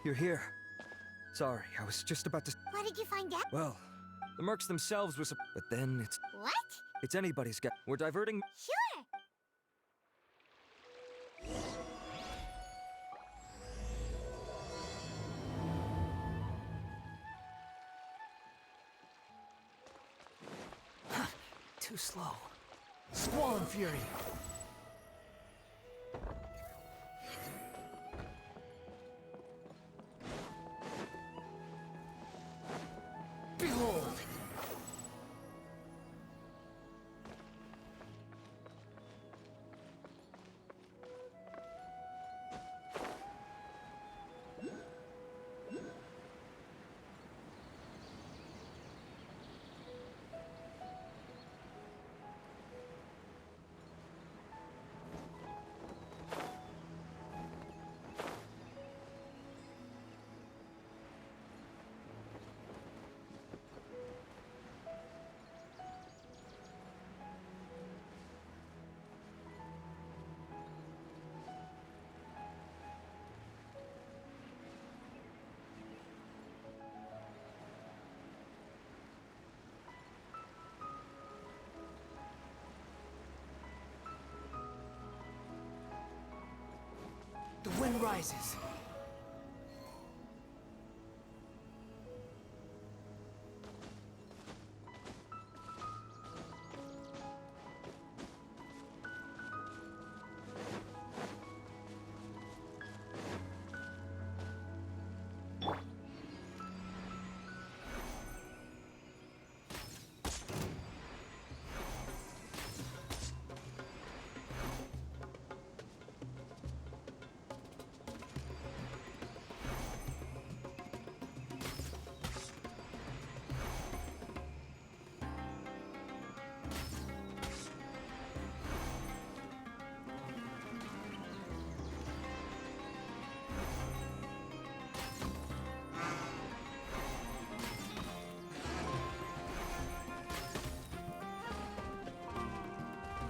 You're here. Sorry, I was just about to... What did you find out? Well, the mercs themselves were... But then it's... What? It's anybody's guess. We're diverting... Sure. Too slow. Squall and Fury. Behold! The wind rises.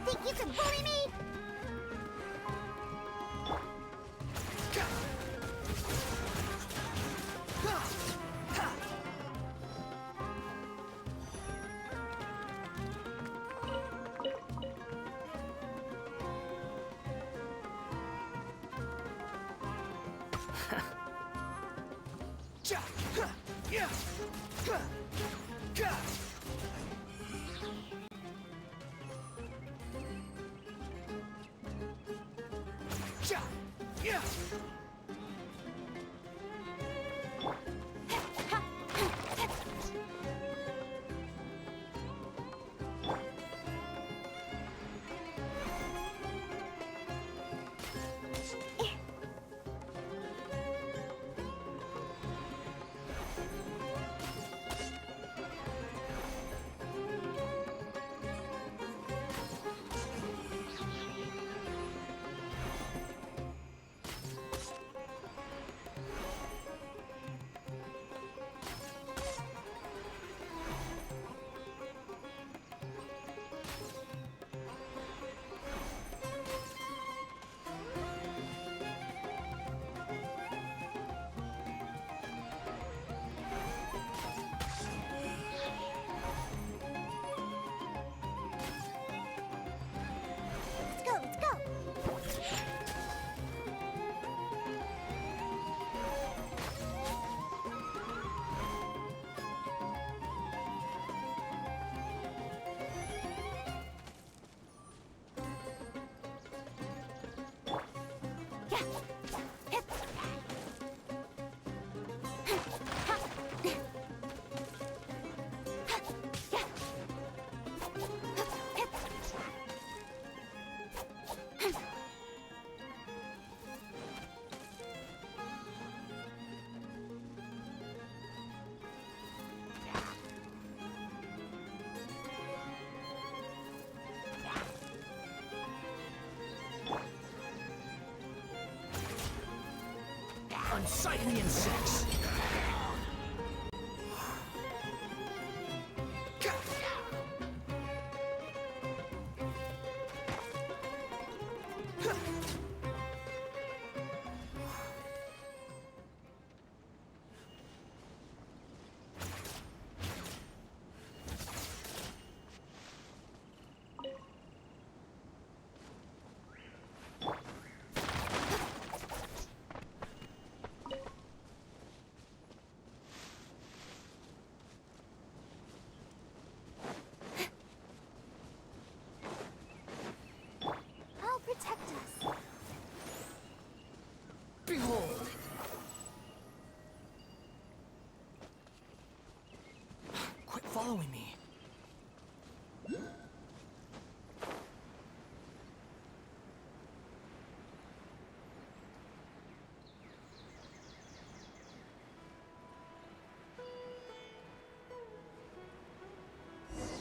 Think you can bully me? Let's go, let's go. Unsightly insects! following me.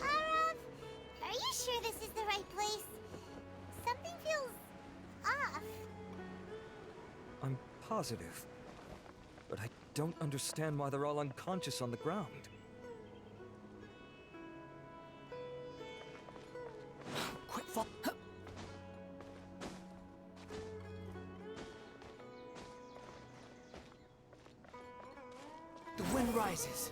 Arav, are you sure this is the right place? Something feels off. I'm positive. But I don't understand why they're all unconscious on the ground. Quit fall. The wind rises.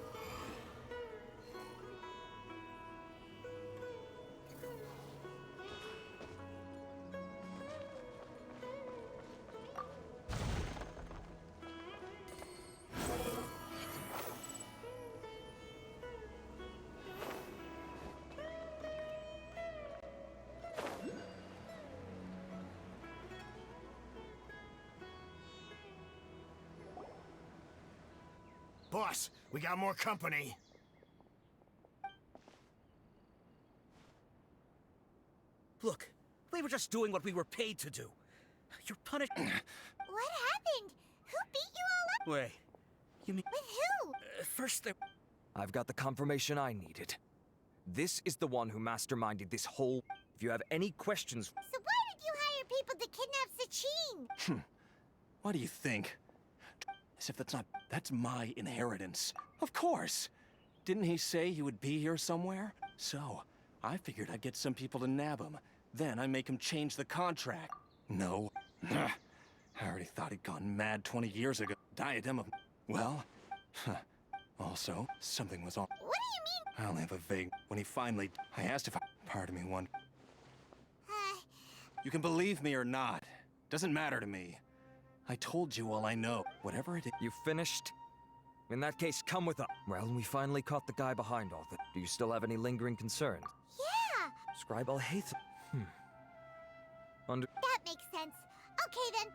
Boss, we got more company. Look, we were just doing what we were paid to do. You're punished. What happened? Who beat you all up? Wait, you mean With who? first there? I've got the confirmation I needed. This is the one who masterminded this whole... If you have any questions... So why did you hire people to kidnap Sachin? What do you think? As if that's my inheritance. Of course! Didn't he say he would be here somewhere? So, I figured I'd get some people to nab him. Then I make him change the contract. No. I already thought he'd gone mad 20 years ago. Diadem of... Well... Also, something was on... What do you mean? I only have a vague... When he finally... I asked if I... Pardon me one... You can believe me or not. Doesn't matter to me. I told you all I know. Whatever it is... You finished? In that case, come with us. Well, we finally caught the guy behind all this. Do you still have any lingering concerns? Yeah, Scribe Al-Haytham. that makes sense. Okay then.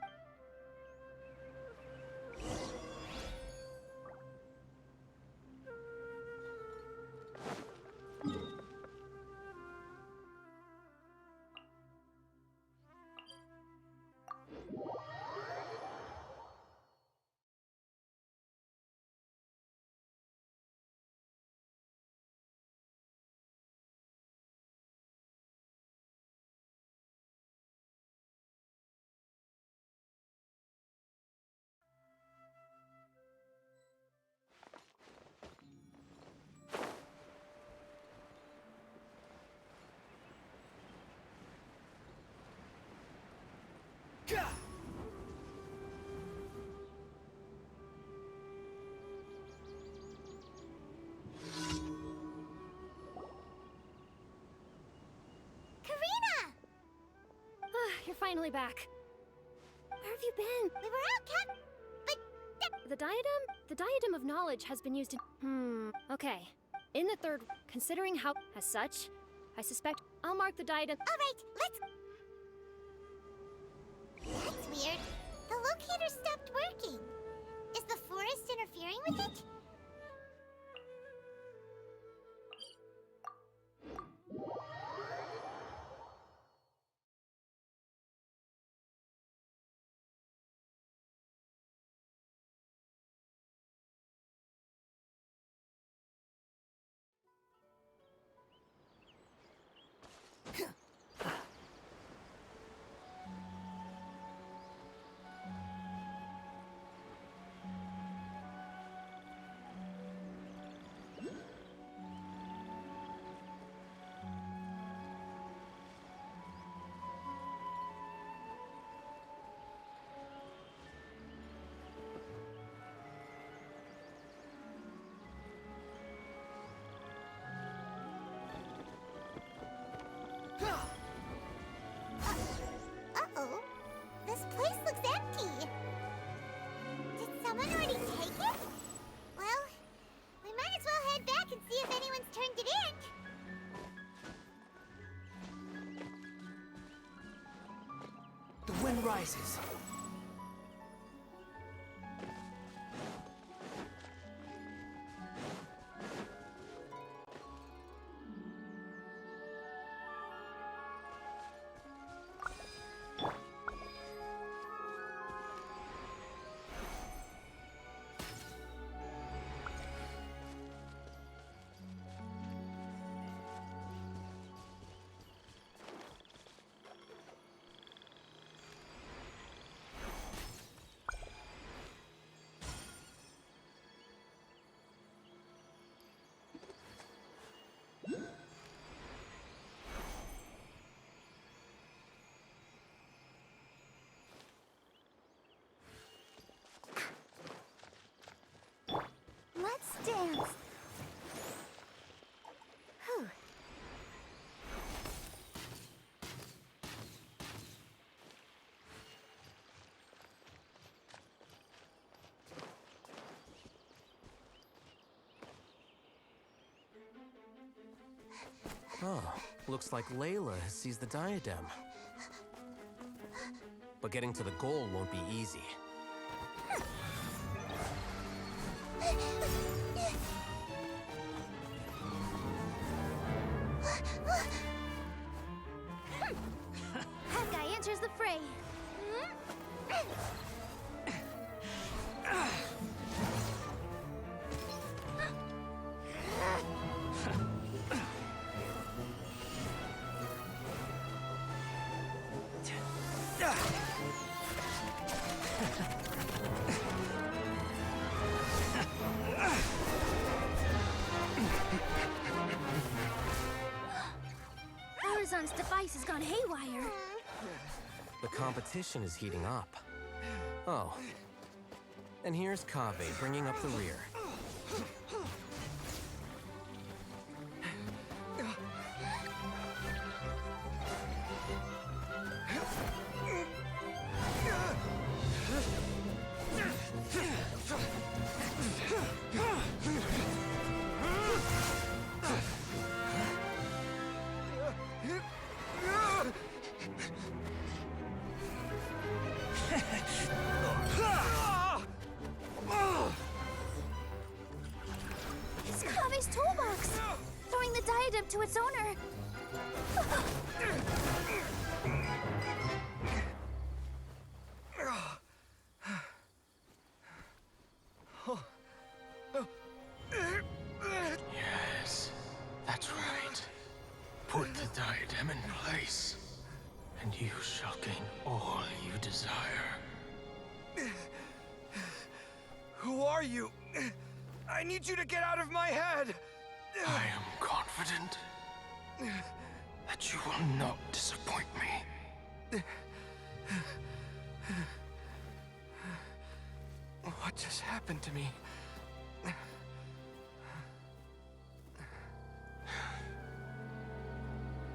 Karina! You're finally back. Where have you been? We were out but The diadem of knowledge has been used in... okay. In the third, considering how... As such, I suspect I'll mark the diadem... all right, let's... That's weird. The locator stopped working. Is the forest interfering with it? Uh-oh. This place looks empty. Did someone already take it? Well, we might as well head back and see if anyone's turned it in. The wind rises. Oh, looks like Layla has seized the diadem. But getting to the goal won't be easy. That guy enters the fray. Horizon's device has gone haywire. The competition is heating up. Oh. And here's Kaveh bringing up the rear. It's Kaveh's toolbox! Throwing the diadem to its owner. Yes, that's right. Put the diadem in place, and you shall gain all you desire. Who are you? I need you to get out of my head! I am confident that you will not disappoint me. What just happened to me?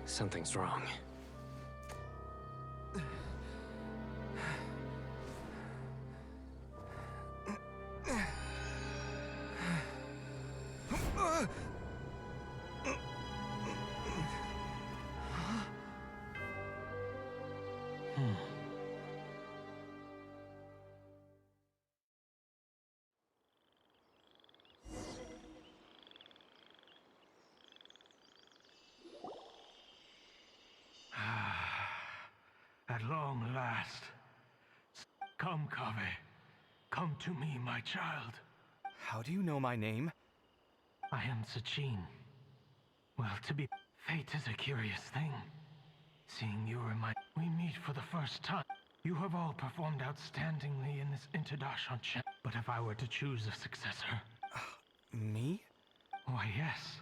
Something's wrong. At long last. Come, Kaveh. Come to me, my child. How do you know my name? I am Sachin. Well, to be... Fate is a curious thing. Seeing you we meet for the first time. You have all performed outstandingly in this Interdarshan champ. But if I were to choose a successor... Me? Why, yes.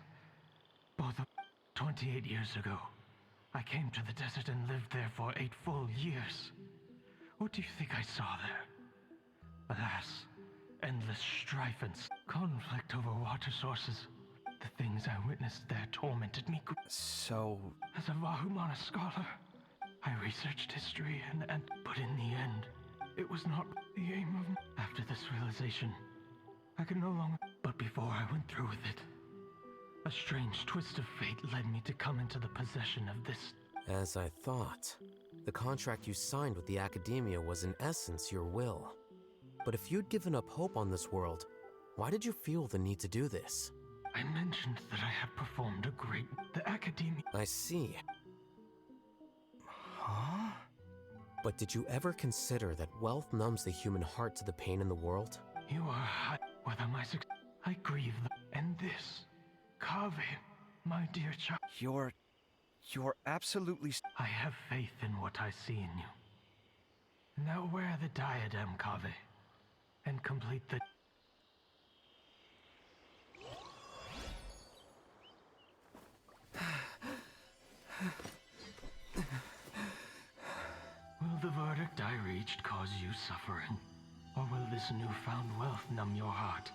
Both of 28 years ago, I came to the desert and lived there for 8 full years. What do you think I saw there? Alas, endless strife and conflict over water sources. The things I witnessed there tormented me. So... As a Vahumana scholar, I researched history but in the end, it was not the aim of... After this realization, I could no longer... But before I went through with it, a strange twist of fate led me to come into the possession of this. As I thought, the contract you signed with the Academia was in essence your will. But if you'd given up hope on this world, why did you feel the need to do this? I mentioned that I have performed a great... The Academia... I see. Huh? But did you ever consider that wealth numbs the human heart to the pain in the world? You are high. Whether my success... I grieve and this... Kaveh, my dear child... You're absolutely... I have faith in what I see in you. Now wear the diadem, Kaveh, and complete the... Will the verdict I reached cause you suffering? Or will this newfound wealth numb your heart?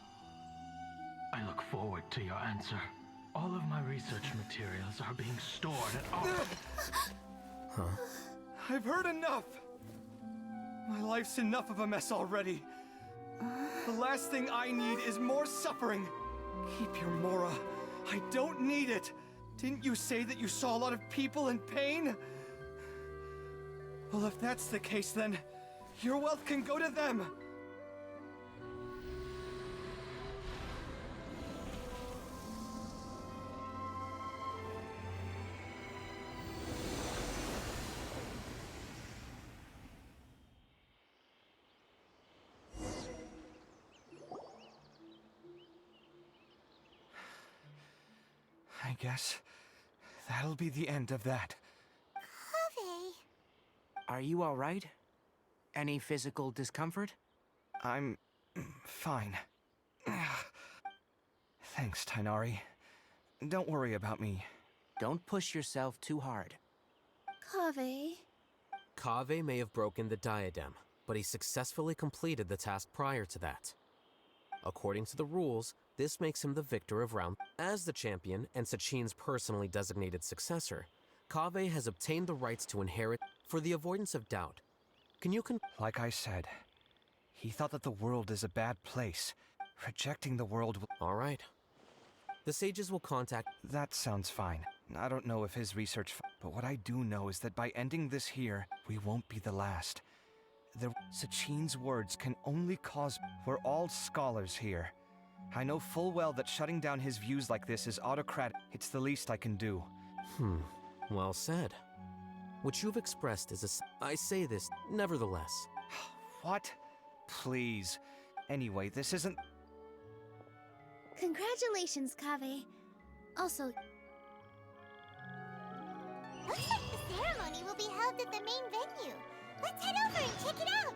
I look forward to your answer. All of my research materials are being stored at... I've heard enough! My life's enough of a mess already. The last thing I need is more suffering. Keep your Mora. I don't need it. Didn't you say that you saw a lot of people in pain? Well, if that's the case, then your wealth can go to them. I guess that'll be the end of that. Kaveh. Are you all right? Any physical discomfort? I'm fine. Thanks, Tainari. Don't worry about me. Don't push yourself too hard. Kaveh. Kaveh may have broken the diadem, but he successfully completed the task prior to that. According to the rules, this makes him the victor of round. As the champion and Sachin's personally designated successor, Kaveh has obtained the rights to inherit. For the avoidance of doubt, can you Like I said, he thought that the world is a bad place. Rejecting the world All right. The sages will contact. That sounds fine. I don't know if his research but what I do know is that by ending this here, we won't be the last. Sachin's words can only cause. We're all scholars here. I know full well that shutting down his views like this is autocratic. It's the least I can do. Well said. What you've expressed is I say this, nevertheless. What? Please. Anyway, this isn't. Congratulations, Kaveh. Also, looks like the ceremony will be held at the main venue. Let's head over and check it out.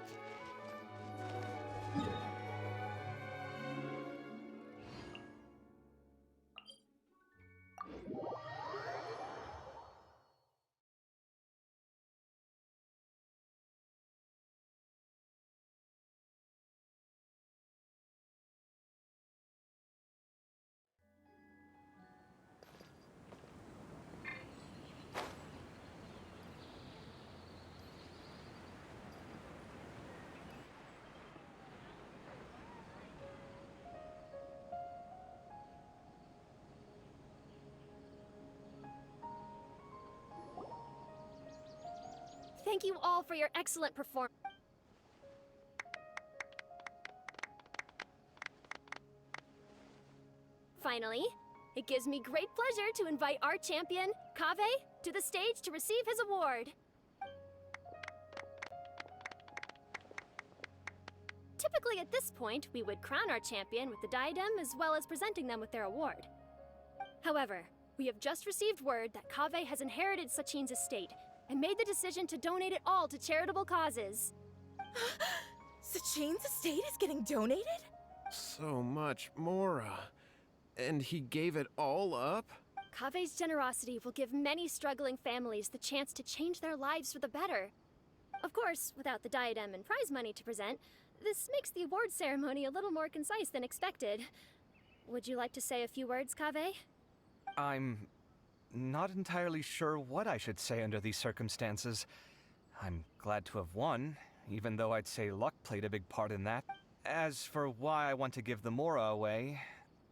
Thank you all for your excellent performance. Finally, it gives me great pleasure to invite our champion, Kaveh, to the stage to receive his award. Typically at this point, we would crown our champion with the diadem as well as presenting them with their award. However, we have just received word that Kaveh has inherited Sachin's estate and made the decision to donate it all to charitable causes. Sachin's estate is getting donated? So much, Mora. And he gave it all up? Kaveh's generosity will give many struggling families the chance to change their lives for the better. Of course, without the diadem and prize money to present, this makes the award ceremony a little more concise than expected. Would you like to say a few words, Kaveh? I'm not entirely sure what I should say under these circumstances. I'm glad to have won, even though I'd say luck played a big part in that. As for why I want to give the Mora away,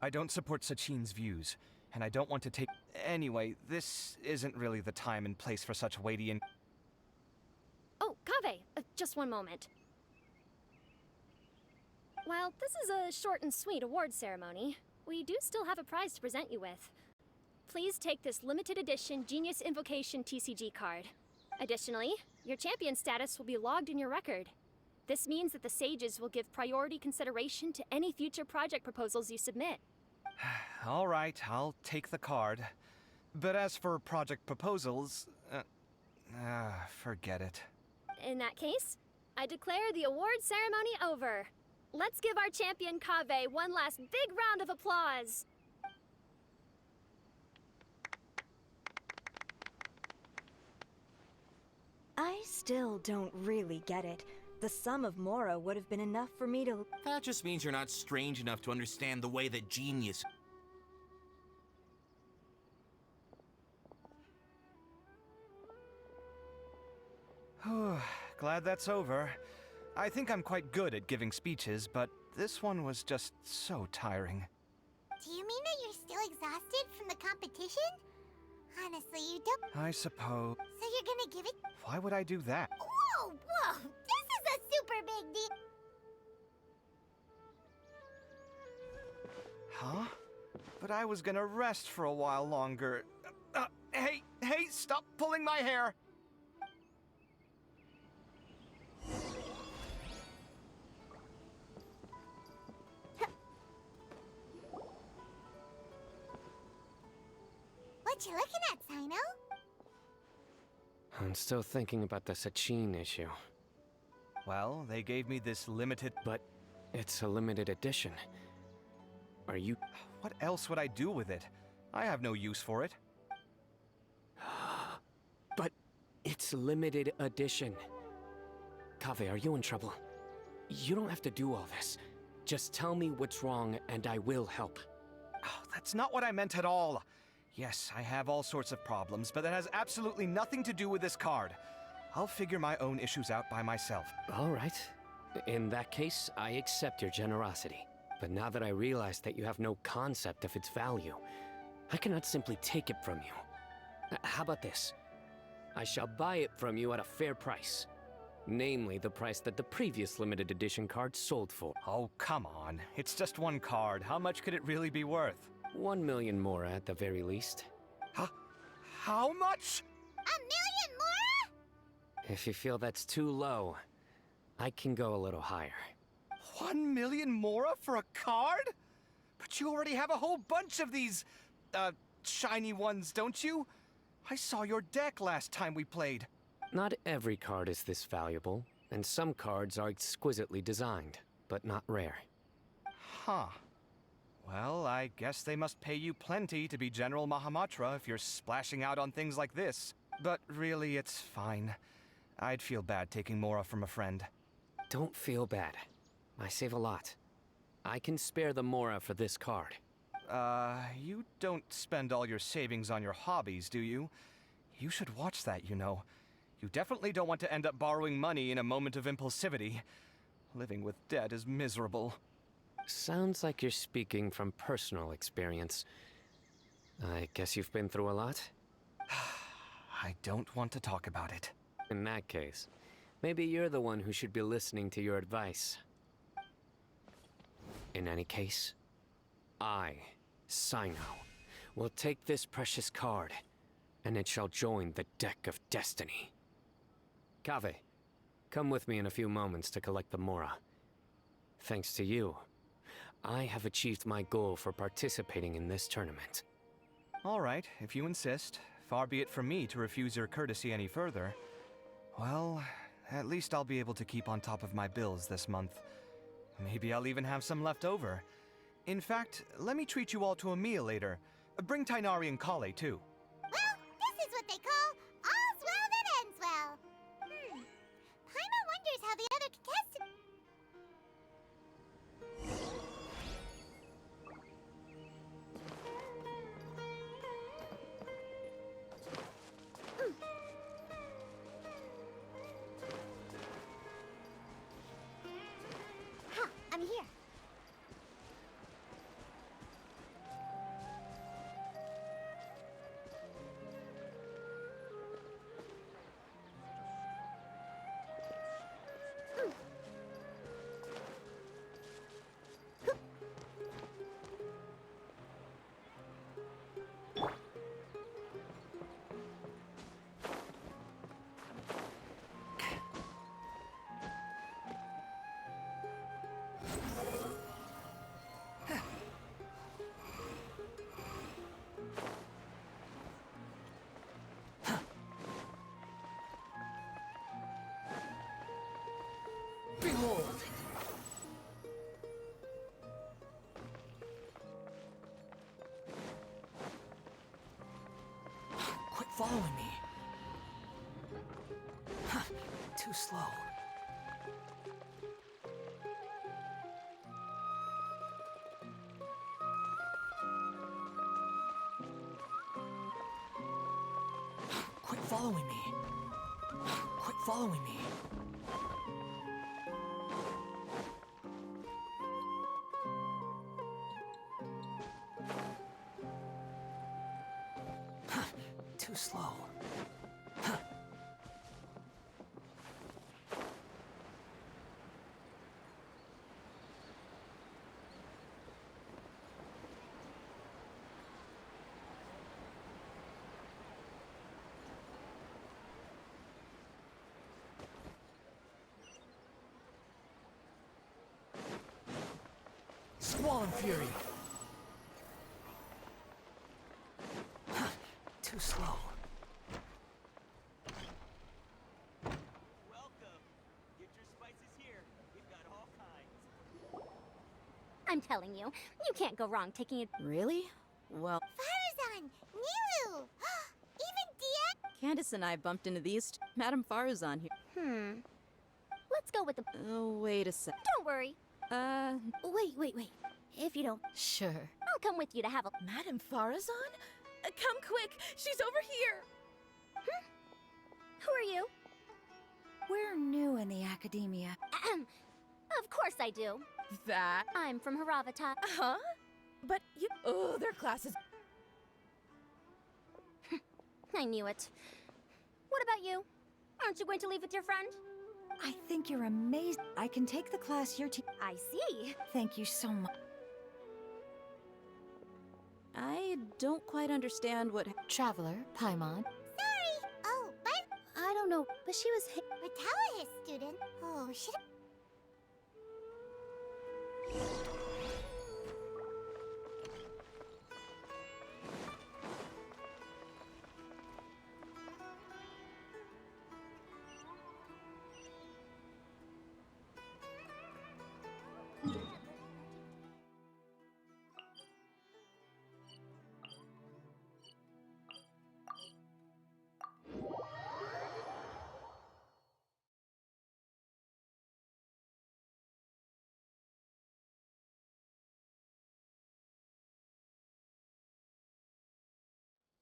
I don't support Sachin's views, and I don't want to take. Anyway, this isn't really the time and place for such weighty and. Oh, Kaveh, just one moment. While this is a short and sweet award ceremony, we do still have a prize to present you with. Please take this limited edition Genius Invocation TCG card. Additionally, your champion status will be logged in your record. This means that the sages will give priority consideration to any future project proposals you submit. All right, I'll take the card. But as for project proposals, forget it. In that case, I declare the award ceremony over. Let's give our champion Kaveh one last big round of applause. I still don't really get it. The sum of Mora would have been enough for me to. That just means you're not strange enough to understand the way that genius. Glad that's over. I think I'm quite good at giving speeches, but this one was just so tiring. Do you mean that you're still exhausted from the competition? Honestly, you don't. I suppose. So you're gonna give it? Why would I do that? Whoa, whoa! This is a super big deal. Huh? But I was gonna rest for a while longer. Hey, stop pulling my hair! What you looking at, Sino? I'm still thinking about the Sachin issue. Well, they gave me this limited... But it's a limited edition. Are you... What else would I do with it? I have no use for it. But it's limited edition. Kaveh, are you in trouble? You don't have to do all this. Just tell me what's wrong and I will help. Oh, that's not what I meant at all. Yes, I have all sorts of problems, but that has absolutely nothing to do with this card. I'll figure my own issues out by myself. All right. In that case, I accept your generosity. But now that I realize that you have no concept of its value, I cannot simply take it from you. How about this? I shall buy it from you at a fair price. Namely, the price that the previous limited edition card sold for. Oh, come on. It's just one card. How much could it really be worth? 1 million Mora at the very least. Huh? How much? 1 million Mora? If you feel that's too low, I can go a little higher. 1 million Mora for a card? But you already have a whole bunch of these, shiny ones, don't you? I saw your deck last time we played. Not every card is this valuable, and some cards are exquisitely designed, but not rare. Huh. Well, I guess they must pay you plenty to be General Mahamatra if you're splashing out on things like this. But really, it's fine. I'd feel bad taking Mora from a friend. Don't feel bad. I save a lot. I can spare the Mora for this card. You don't spend all your savings on your hobbies, do you? You should watch that, you know. You definitely don't want to end up borrowing money in a moment of impulsivity. Living with debt is miserable. Sounds like you're speaking from personal experience. I guess you've been through a lot? I don't want to talk about it. In that case, maybe you're the one who should be listening to your advice. In any case, I, Sino, will take this precious card, and it shall join the deck of destiny. Kaveh, come with me in a few moments to collect the Mora. Thanks to you, I have achieved my goal for participating in this tournament. All right, if you insist. Far be it from me to refuse your courtesy any further. Well, at least I'll be able to keep on top of my bills this month. Maybe I'll even have some left over. In fact, let me treat you all to a meal later. Bring Tighnari and Collei, too. Well, this is what they call all's well that ends well. Paimon wonders how the other contestants... Ha! I'm here. Behold! Quit following me. Too slow. Quit following me. Quit following me. Too slow. Squall and Fury. Too slow. Welcome. Get your spices here. We've got all kinds. I'm telling you, you can't go wrong taking it. Really? Well, Faruzan! Nilu! Even DX! Candace and I bumped into these Madame Faruzan here. Let's go with the. Oh, wait a sec. Don't worry. Wait. If you don't, Sure. I'll come with you to have a. Madame Faruzan? Come quick! She's over here! Who are you? We're new in the academia. Of course I do. That? I'm from Haravata. Huh? But you. Oh, their classes. I knew it. What about you? Aren't you going to leave with your friend? I think you're amazing. I can take the class you're teaching. I see. Thank you so much. I don't quite understand what. Traveler, Paimon. Sorry! Oh, bye! I don't know, but she was. Ratawa, his student. Oh, should I...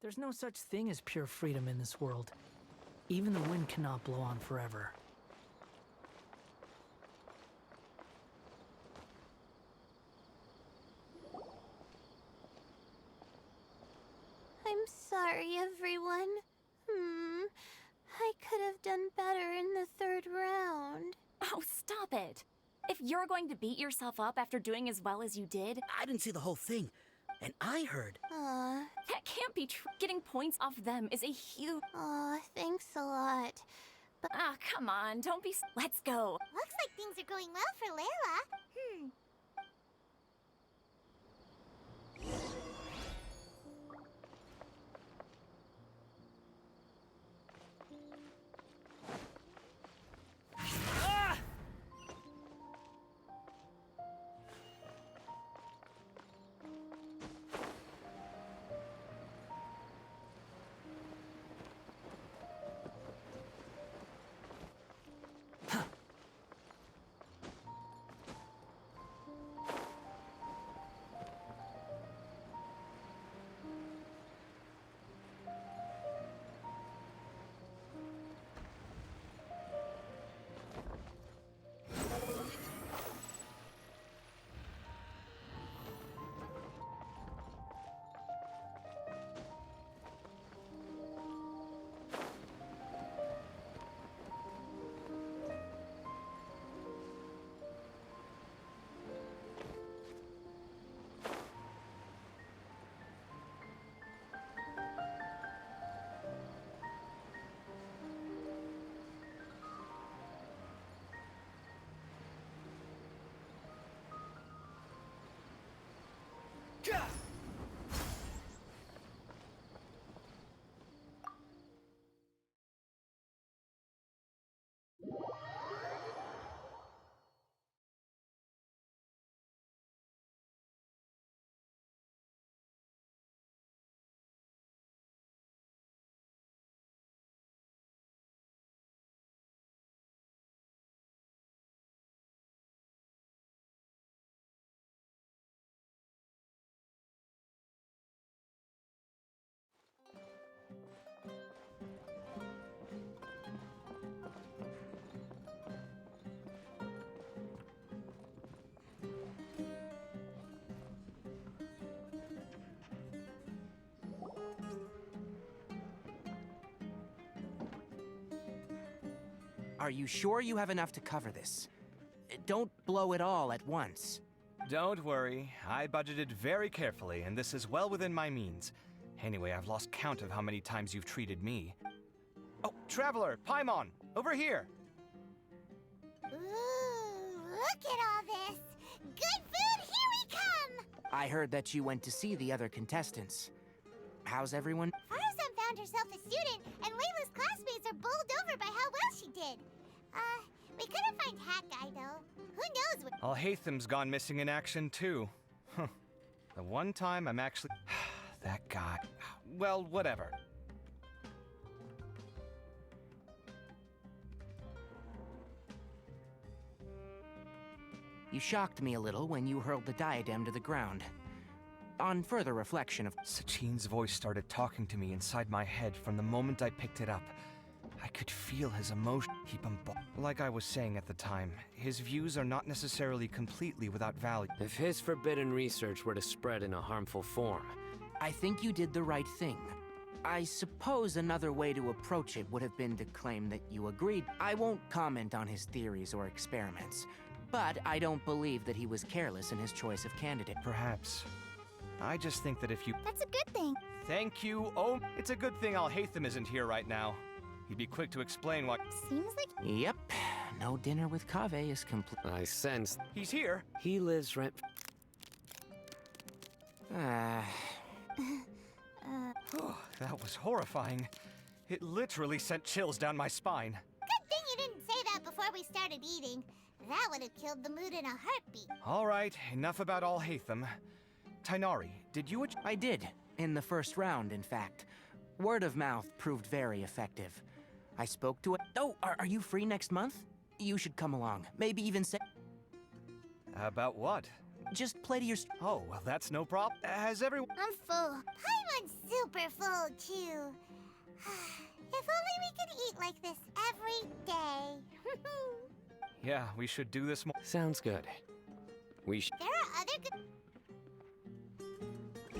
There's no such thing as pure freedom in this world. Even the wind cannot blow on forever. I'm sorry, everyone. I could have done better in the third round. Oh, stop it. If you're going to beat yourself up after doing as well as you did... I didn't see the whole thing, and I heard. That can't be true. Getting points off them is a huge... Thanks a lot. But come on, don't be... Let's go. looks like things are going well for Layla. Are you sure you have enough to cover this? Don't blow it all at once. Don't worry, I budgeted very carefully, and this is well within my means. Anyway, I've lost count of how many times you've treated me. Oh, Traveler, Paimon, over here! Ooh, look at all this! Good food, here we come! I heard that you went to see the other contestants. How's everyone? Faruzan found herself a student, and Layla's classmates are bowled over by how well she did. We couldn't find Hat Guy, though. Who knows what— Alhaitham's gone missing in action, too. Huh. The one time I'm actually... that guy... Well, whatever. You shocked me a little when you hurled the diadem to the ground. On further reflection of... Sachin's voice started talking to me inside my head from the moment I picked it up. I could feel his emotion keep him like I was saying at the time, his views are not necessarily completely without value. If his forbidden research were to spread in a harmful form... I think you did the right thing. I suppose another way to approach it would have been to claim that you agreed. I won't comment on his theories or experiments, but I don't believe that he was careless in his choice of candidate. Perhaps. I just think that if you... That's a good thing. Thank you. Oh, it's a good thing Alhaitham isn't here right now. He'd be quick to explain what... Seems like... Yep. No dinner with Kaveh is complete. I sense... He's here. He lives rent... That was horrifying. It literally sent chills down my spine. Good thing you didn't say that before we started eating. That would have killed the mood in a heartbeat. All right, enough about Alhaitham. Tighnari, did you... I did. In the first round, in fact. Word of mouth proved very effective. I spoke to it. Oh, are you free next month? You should come along. Maybe even say... About what? Just play to your... Oh, well, that's no problem. Has everyone... I'm full. Paimon's super full, too. If only we could eat like this every day. Yeah, we should do this more... Sounds good. We There are other good...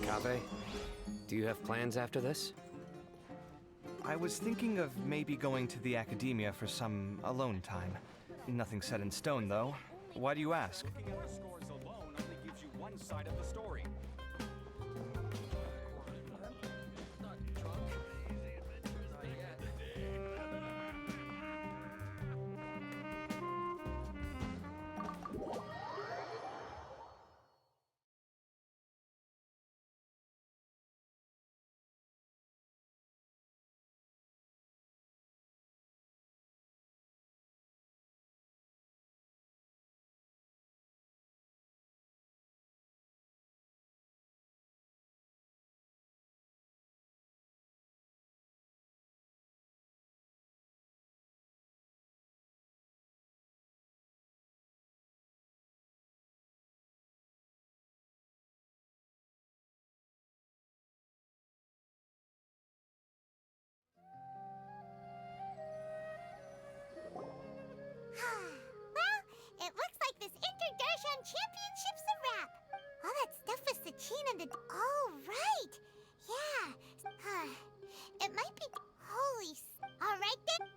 Kaveh, do you have plans after this? I was thinking of maybe going to the academia for some alone time. Nothing set in stone, though. Why do you ask? Your scores alone only gives you one side of the story. Well, it looks like this Inter-Darshan Championship's a wrap. All that stuff with Sachin and the... Oh, right! Yeah. It might be... Holy... All right, then.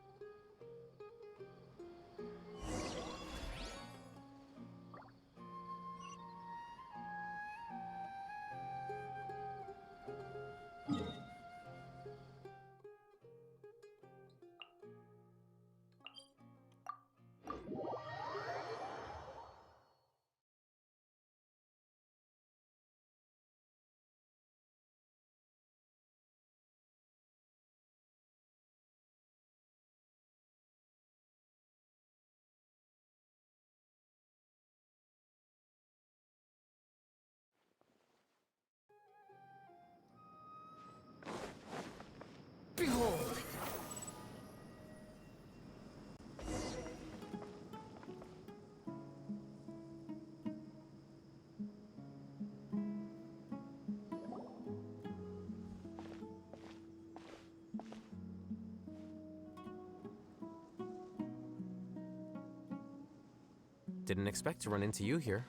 Behold! Didn't expect to run into you here.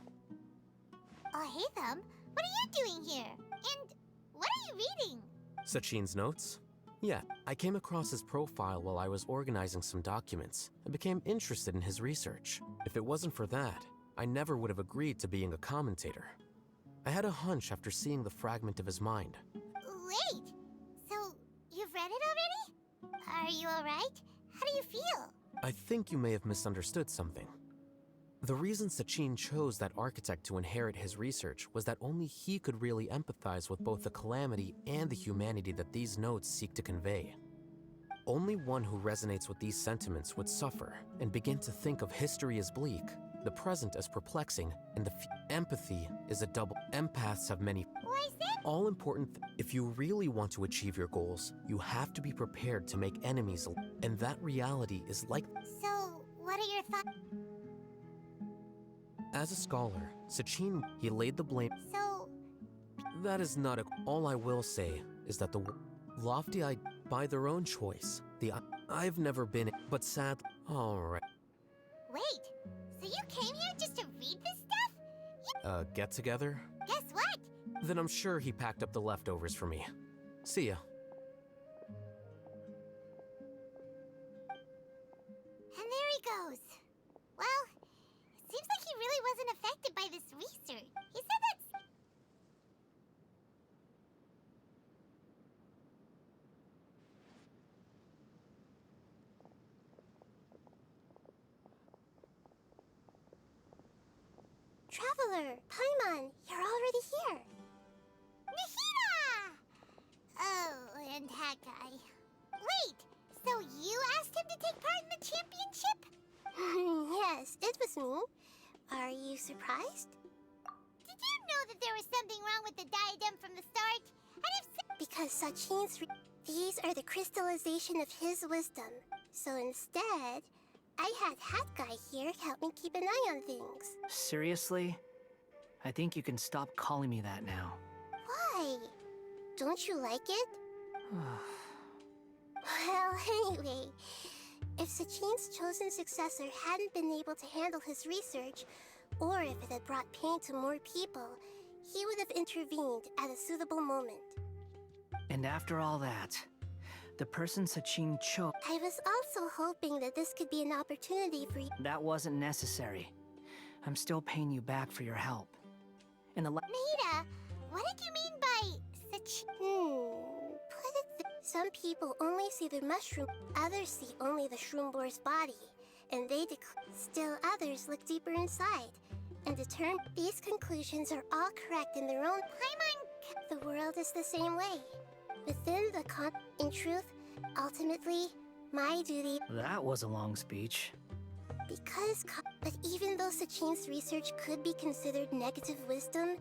Alhaitham, what are you doing here? And what are you reading? Sachin's notes? Yeah, I came across his profile while I was organizing some documents and became interested in his research. If it wasn't for that, I never would have agreed to being a commentator. I had a hunch after seeing the fragment of his mind. Wait! So, you've read it already? Are you alright? How do you feel? I think you may have misunderstood something. The reason Sachin chose that architect to inherit his research was that only he could really empathize with both the calamity and the humanity that these notes seek to convey. Only one who resonates with these sentiments would suffer and begin to think of history as bleak, the present as perplexing, and empathy is a double. Empaths have many. Why is that? All important. If you really want to achieve your goals, you have to be prepared to make enemies, and that reality is like. So, what are your thoughts? As a scholar, Sachin, he laid the blame. So, That is not a. All I will say is that the lofty by their own choice. I've never been, but sad. All right. wait. So you came here just to read this stuff? Get together? Guess what? Then I'm sure he packed up the leftovers for me. See ya. And there he goes. Well, it seems like he really wasn't affected by this research. He said that's... Traveler, Paimon, you're already here. Nahida! Oh, and Hakai. Wait, so you asked him to take part in the championship? Yes, it was me. Are you surprised? Did you know that there was something wrong with the diadem from the start? And if so, because Sachin's these are the crystallization of his wisdom. So instead, I had Hat Guy here help me keep an eye on things. Seriously? I think you can stop calling me that now. Why? Don't you like it? Well, anyway, if Sachin's chosen successor hadn't been able to handle his research, or if it had brought pain to more people, he would have intervened at a suitable moment. And after all that, the person Sachin chose... I was also hoping that this could be an opportunity for you. That wasn't necessary. I'm still paying you back for your help. And the Nahida, what did you mean by Sachin? Put it some people only see the mushroom, others see only the Shroomboar's body, and they still others look deeper inside and determine these conclusions are all correct in their own Paimon. The world is the same way. Within the in truth, ultimately, my duty... That was a long speech. But even though Sachin's research could be considered negative wisdom,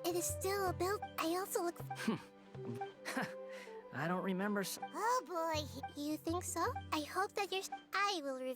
it is still a build. I also look... I don't remember Oh boy, you think so? I hope that I will review...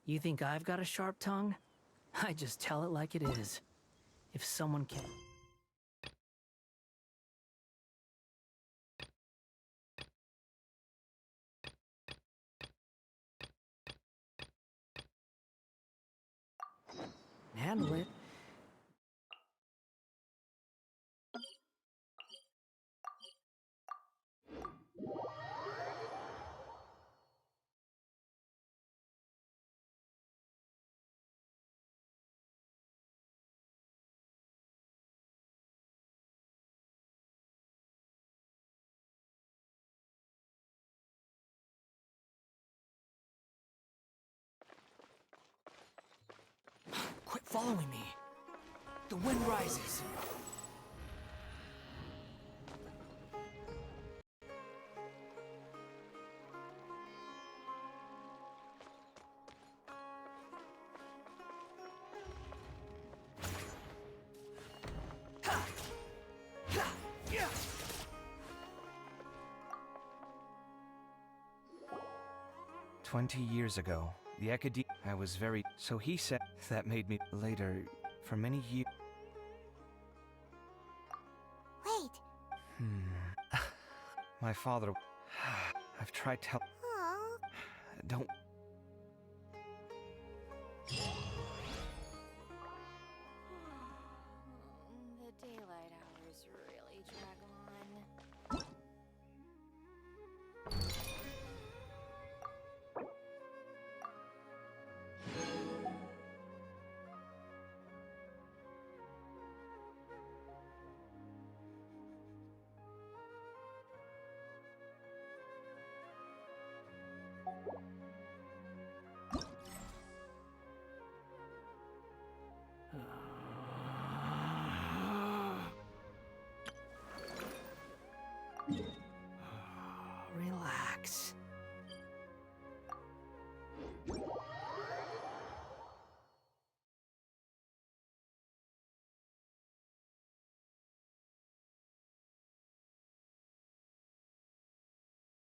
You think I've got a sharp tongue? I just tell it like it is. If someone can... handle it. Quit following me. The wind rises. 20 years ago, the academy. I was very. So he said that made me later for many years. Wait. My father. I've tried to help. Aw. Don't. The daylight hours really drag on.